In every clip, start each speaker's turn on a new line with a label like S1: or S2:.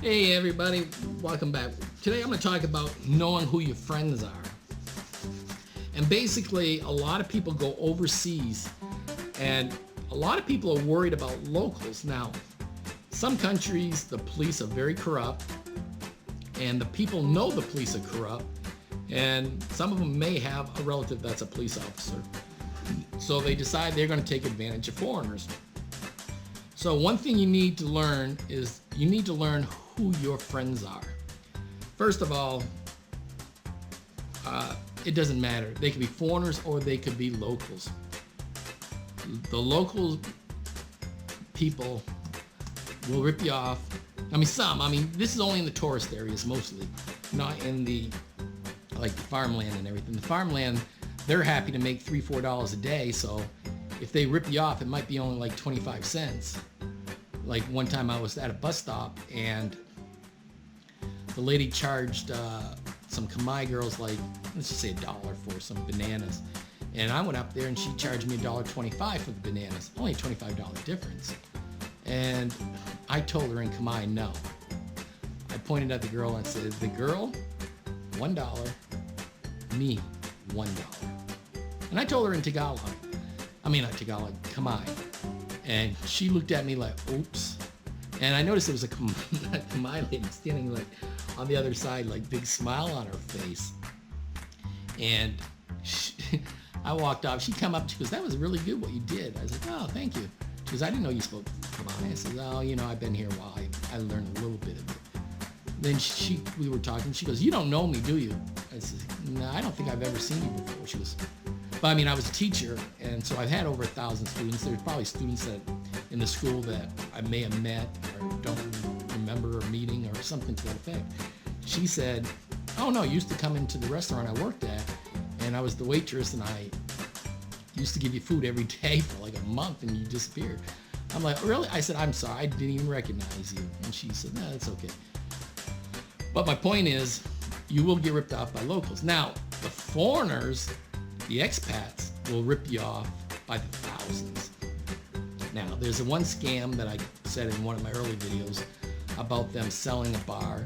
S1: Hey everybody, welcome back. Today I'm going to talk about knowing who your friends are. And basically, a lot of people go overseas and a lot of people are worried about locals. Now, some countries, the police are very corrupt and the people know the police are corrupt, and some of them may have a relative that's a police officer. So they decide they're going to take advantage of foreigners. So one thing you need to learn is you need to learn who your friends are. First of all, it doesn't matter. They could be foreigners or they could be locals. The local people will rip you off. This is only in the tourist areas mostly, not in the farmland and everything. The farmland, they're happy to make $3-4 a day, so if they rip you off, it might be only like 25 cents. Like one time I was at a bus stop and the lady charged some Khmer girls let's just say $1 for some bananas. And I went up there and she charged me $1.25 for the bananas, only a $25 difference. And I told her in Khmer no. I pointed at the girl and said, the girl, $1, me, $1. And I told her in Tagalog, Khmer. And she looked at me like, oops. And I noticed there was a Khmer lady standing on the other side, big smile on her face. And I walked off. She come up, she goes, that was really good what you did. I was like, oh, thank you. She goes, I didn't know you spoke Khmer. I said, oh, I've been here a while. I learned a little bit of it. Then we were talking. She goes, you don't know me, do you? I said, no, I don't think I've ever seen you before. She goes, but I was a teacher, and so I've had over 1,000 students. There's probably students in the school that I may have met or don't remember or meeting or something to that effect. She said, oh no, you used to come into the restaurant I worked at, and I was the waitress, and I used to give you food every day for like a month, and you disappeared. I'm like, really? I said, I'm sorry, I didn't even recognize you. And she said, no, that's okay. But my point is, you will get ripped off by locals. Now, the foreigners, the expats, will rip you off by the thousands. Now, there's one scam that I said in one of my early videos about them selling a bar,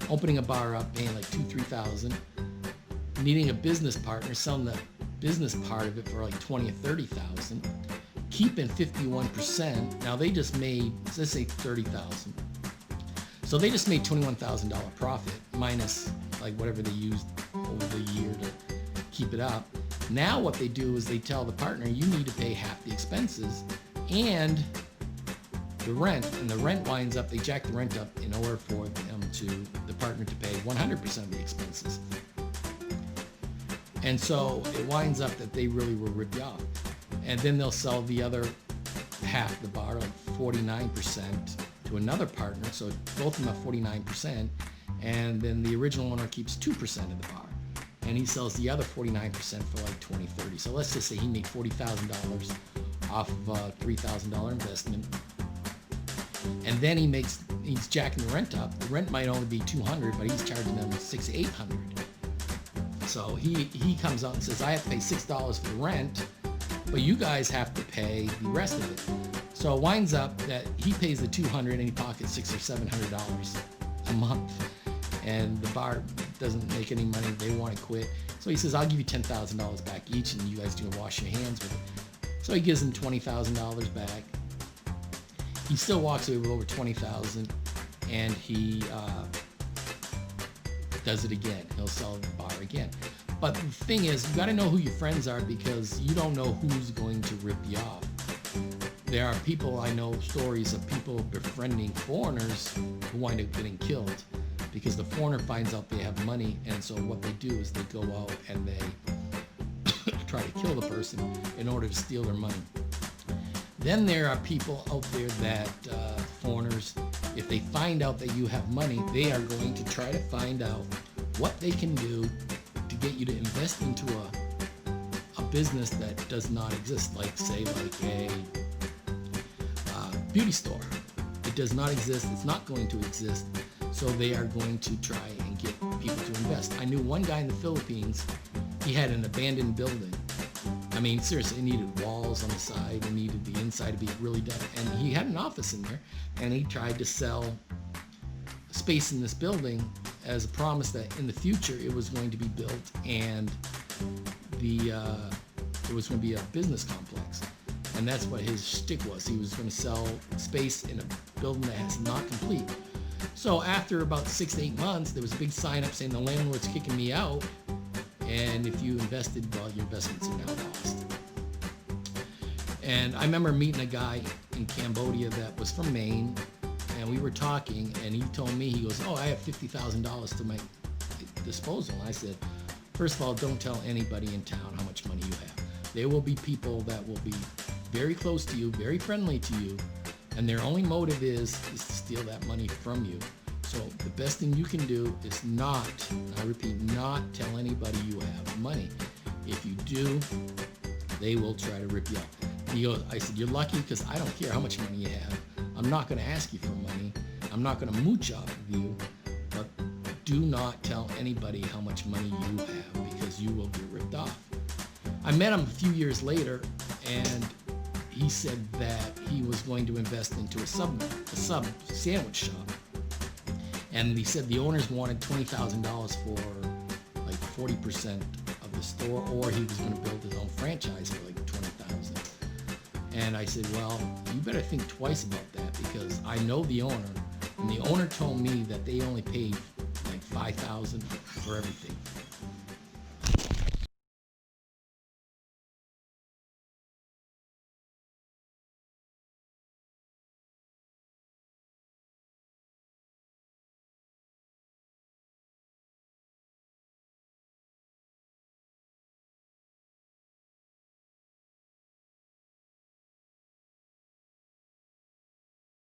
S1: opening a bar up, paying like $2,000-3,000, needing a business partner, selling the business part of it for like $20,000 or $30,000, keeping 51%. Now they just made, let's say $30,000. So they just made $21,000 profit minus whatever they used over the year to keep it up. Now what they do is they tell the partner, you need to pay half the expenses and the rent, and the rent winds up, they jack the rent up in order for the partner to pay 100% of the expenses. And so it winds up that they really will rip you off. And then they'll sell the other half of the bar, 49%, to another partner, so both of them have 49%, and then the original owner keeps 2% of the bar. And he sells the other 49% for like $20-30. So let's just say he made $40,000 off of a $3,000 investment. And then he's jacking the rent up. The rent might only be $200, but he's charging them $600-800. So he comes out and says, I have to pay $6 for the rent, but you guys have to pay the rest of it. So it winds up that he pays the $200 and he pockets $600 or $700 a month. And the bar doesn't make any money. They want to quit. So he says, I'll give you $10,000 back each, and you guys do wash your hands with it. So he gives them $20,000 back. He still walks away with over $20,000, and he does it again. He'll sell the bar again. But the thing is, you got to know who your friends are, because you don't know who's going to rip you off. There are people, I know stories of people befriending foreigners who wind up getting killed, because the foreigner finds out they have money, and so what they do is they go out and they try to kill the person in order to steal their money. Then there are people out there that, foreigners, if they find out that you have money, they are going to try to find out what they can do to get you to invest into a business that does not exist, like a beauty store. It does not exist. It's not going to exist. So they are going to try and get people to invest. I knew one guy in the Philippines, he had an abandoned building. Seriously, it needed walls on the side. It needed the inside to be really done. And he had an office in there, and he tried to sell space in this building as a promise that in the future it was going to be built and it was going to be a business complex. And that's what his shtick was. He was going to sell space in a building that's not complete. So after about 6 to 8 months, there was a big sign up saying the landlord's kicking me out. And if you invested, well, your investments are now lost. And I remember meeting a guy in Cambodia that was from Maine, and we were talking, and he told me, he goes, oh, I have $50,000 to my disposal. And I said, first of all, don't tell anybody in town how much money you have. There will be people that will be very close to you, very friendly to you, and their only motive is to steal that money from you. So the best thing you can do is not, I repeat, not tell anybody you have money. If you do, they will try to rip you off. He goes, I said, you're lucky because I don't care how much money you have. I'm not going to ask you for money. I'm not going to mooch off of you, but do not tell anybody how much money you have because you will get ripped off. I met him a few years later, and he said that he was going to invest into a sub sandwich shop. And he said the owners wanted $20,000 for like 40% of the store, or he was going to build his own franchise for like $20,000. And I said, well, you better think twice about that because I know the owner, and the owner told me that they only paid like $5,000 for everything.